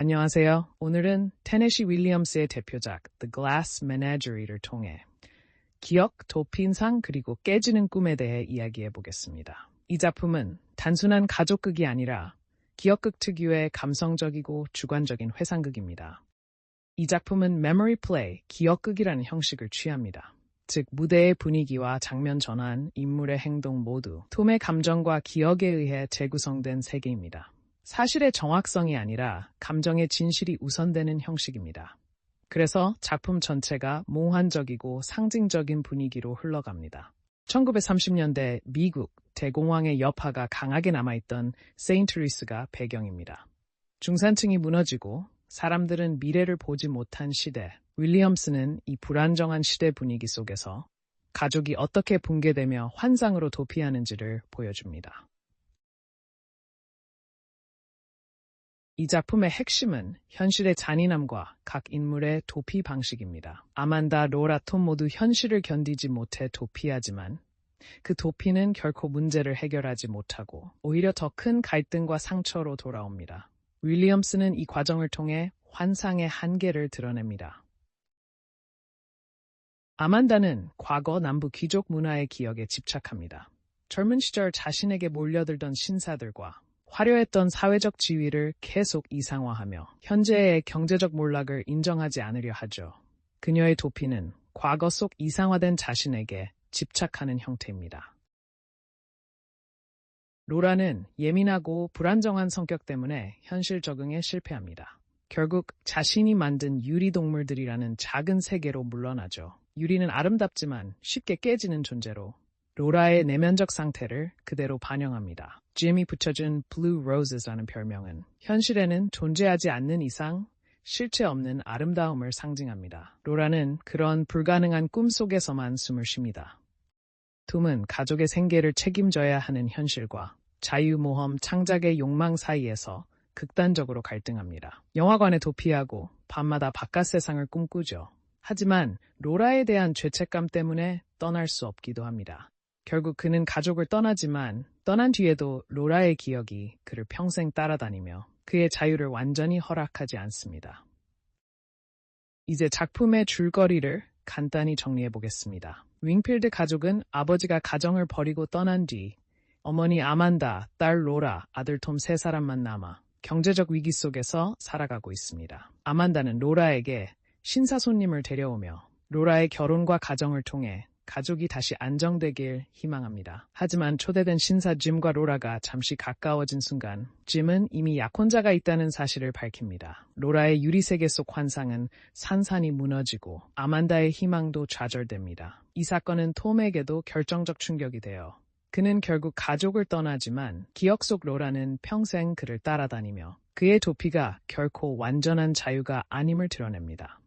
안녕하세요. 오늘은 테네시 윌리엄스의 대표작 The Glass Menagerie를 통해 기억, 도피인상, 그리고 깨지는 꿈에 대해 이야기해 보겠습니다. 이 작품은 단순한 가족극이 아니라 기억극 특유의 감성적이고 주관적인 회상극입니다. 이 작품은 memory play, 기억극이라는 형식을 취합니다. 즉, 무대의 분위기와 장면 전환, 인물의 행동 모두 톰의 감정과 기억에 의해 재구성된 세계입니다. 사실의 정확성이 아니라 감정의 진실이 우선되는 형식입니다. 그래서 작품 전체가 몽환적이고 상징적인 분위기로 흘러갑니다. 1930년대 미국 대공황의 여파가 강하게 남아있던 세인트루이스가 배경입니다. 중산층이 무너지고 사람들은 미래를 보지 못한 시대, 윌리엄스는 이 불안정한 시대 분위기 속에서 가족이 어떻게 붕괴되며 환상으로 도피하는지를 보여줍니다. 이 작품의 핵심은 현실의 잔인함과 각 인물의 도피 방식입니다. 아만다, 로라, 톰 모두 현실을 견디지 못해 도피하지만 그 도피는 결코 문제를 해결하지 못하고 오히려 더 큰 갈등과 상처로 돌아옵니다. 윌리엄스는 이 과정을 통해 환상의 한계를 드러냅니다. 아만다는 과거 남부 귀족 문화의 기억에 집착합니다. 젊은 시절 자신에게 몰려들던 신사들과 화려했던 사회적 지위를 계속 이상화하며 현재의 경제적 몰락을 인정하지 않으려 하죠. 그녀의 도피는 과거 속 이상화된 자신에게 집착하는 형태입니다. 로라는 예민하고 불안정한 성격 때문에 현실 적응에 실패합니다. 결국 자신이 만든 유리동물들이라는 작은 세계로 물러나죠. 유리는 아름답지만 쉽게 깨지는 존재로 로라의 내면적 상태를 그대로 반영합니다. 짐이 붙여준 Blue Roses라는 별명은 현실에는 존재하지 않는 이상 실체 없는 아름다움을 상징합니다. 로라는 그런 불가능한 꿈 속에서만 숨을 쉽니다. 톰은 가족의 생계를 책임져야 하는 현실과 자유모험 창작의 욕망 사이에서 극단적으로 갈등합니다. 영화관에 도피하고 밤마다 바깥 세상을 꿈꾸죠. 하지만 로라에 대한 죄책감 때문에 떠날 수 없기도 합니다. 결국 그는 가족을 떠나지만 떠난 뒤에도 로라의 기억이 그를 평생 따라다니며 그의 자유를 완전히 허락하지 않습니다. 이제 작품의 줄거리를 간단히 정리해 보겠습니다. 윙필드 가족은 아버지가 가정을 버리고 떠난 뒤 어머니 아만다, 딸 로라, 아들 톰 세 사람만 남아 경제적 위기 속에서 살아가고 있습니다. 아만다는 로라에게 신사 손님을 데려오며 로라의 결혼과 가정을 통해 가족이 다시 안정되길 희망합니다. 하지만 초대된 신사 짐과 로라가 잠시 가까워진 순간 짐은 이미 약혼자가 있다는 사실을 밝힙니다. 로라의 유리세계 속 환상은 산산이 무너지고 아만다의 희망도 좌절됩니다. 이 사건은 톰에게도 결정적 충격이 되어 그는 결국 가족을 떠나지만 기억 속 로라는 평생 그를 따라다니며 그의 도피가 결코 완전한 자유가 아님을 드러냅니다.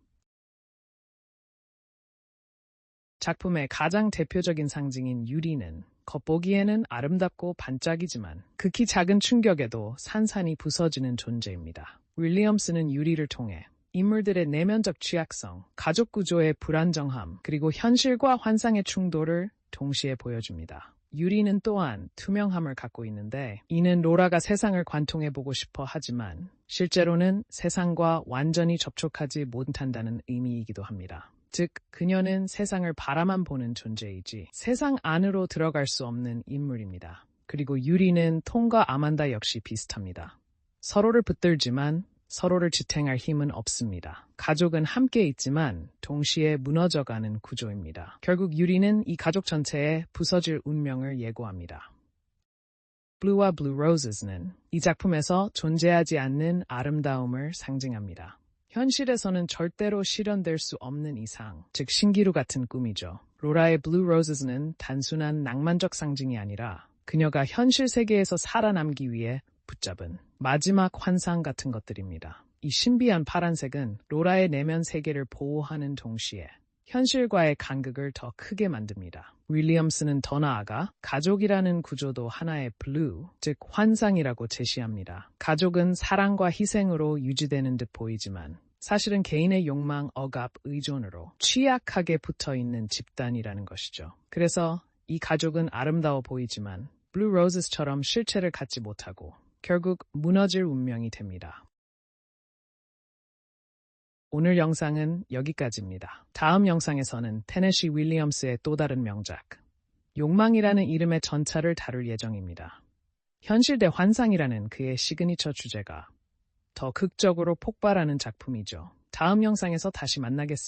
작품의 가장 대표적인 상징인 유리는 겉보기에는 아름답고 반짝이지만 극히 작은 충격에도 산산이 부서지는 존재입니다. 윌리엄스는 유리를 통해 인물들의 내면적 취약성, 가족 구조의 불안정함, 그리고 현실과 환상의 충돌을 동시에 보여줍니다. 유리는 또한 투명함을 갖고 있는데 이는 로라가 세상을 관통해보고 싶어 하지만 실제로는 세상과 완전히 접촉하지 못한다는 의미이기도 합니다. 즉, 그녀는 세상을 바라만 보는 존재이지 세상 안으로 들어갈 수 없는 인물입니다. 그리고 유리는 톰과 아만다 역시 비슷합니다. 서로를 붙들지만 서로를 지탱할 힘은 없습니다. 가족은 함께 있지만 동시에 무너져가는 구조입니다. 결국 유리는 이 가족 전체의 부서질 운명을 예고합니다. Blue와 Blue Roses는 이 작품에서 존재하지 않는 아름다움을 상징합니다. 현실에서는 절대로 실현될 수 없는 이상, 즉 신기루 같은 꿈이죠. 로라의 Blue Roses는 단순한 낭만적 상징이 아니라 그녀가 현실 세계에서 살아남기 위해 붙잡은 마지막 환상 같은 것들입니다. 이 신비한 파란색은 로라의 내면 세계를 보호하는 동시에 현실과의 간극을 더 크게 만듭니다. 윌리엄스는 더 나아가 가족이라는 구조도 하나의 블루, 즉 환상이라고 제시합니다. 가족은 사랑과 희생으로 유지되는 듯 보이지만 사실은 개인의 욕망, 억압, 의존으로 취약하게 붙어있는 집단이라는 것이죠. 그래서 이 가족은 아름다워 보이지만 블루 로즈처럼 실체를 갖지 못하고 결국 무너질 운명이 됩니다. 오늘 영상은 여기까지입니다. 다음 영상에서는 테네시 윌리엄스의 또 다른 명작, 욕망이라는 이름의 전차를 다룰 예정입니다. 현실 대 환상이라는 그의 시그니처 주제가 더 극적으로 폭발하는 작품이죠. 다음 영상에서 다시 만나겠습니다.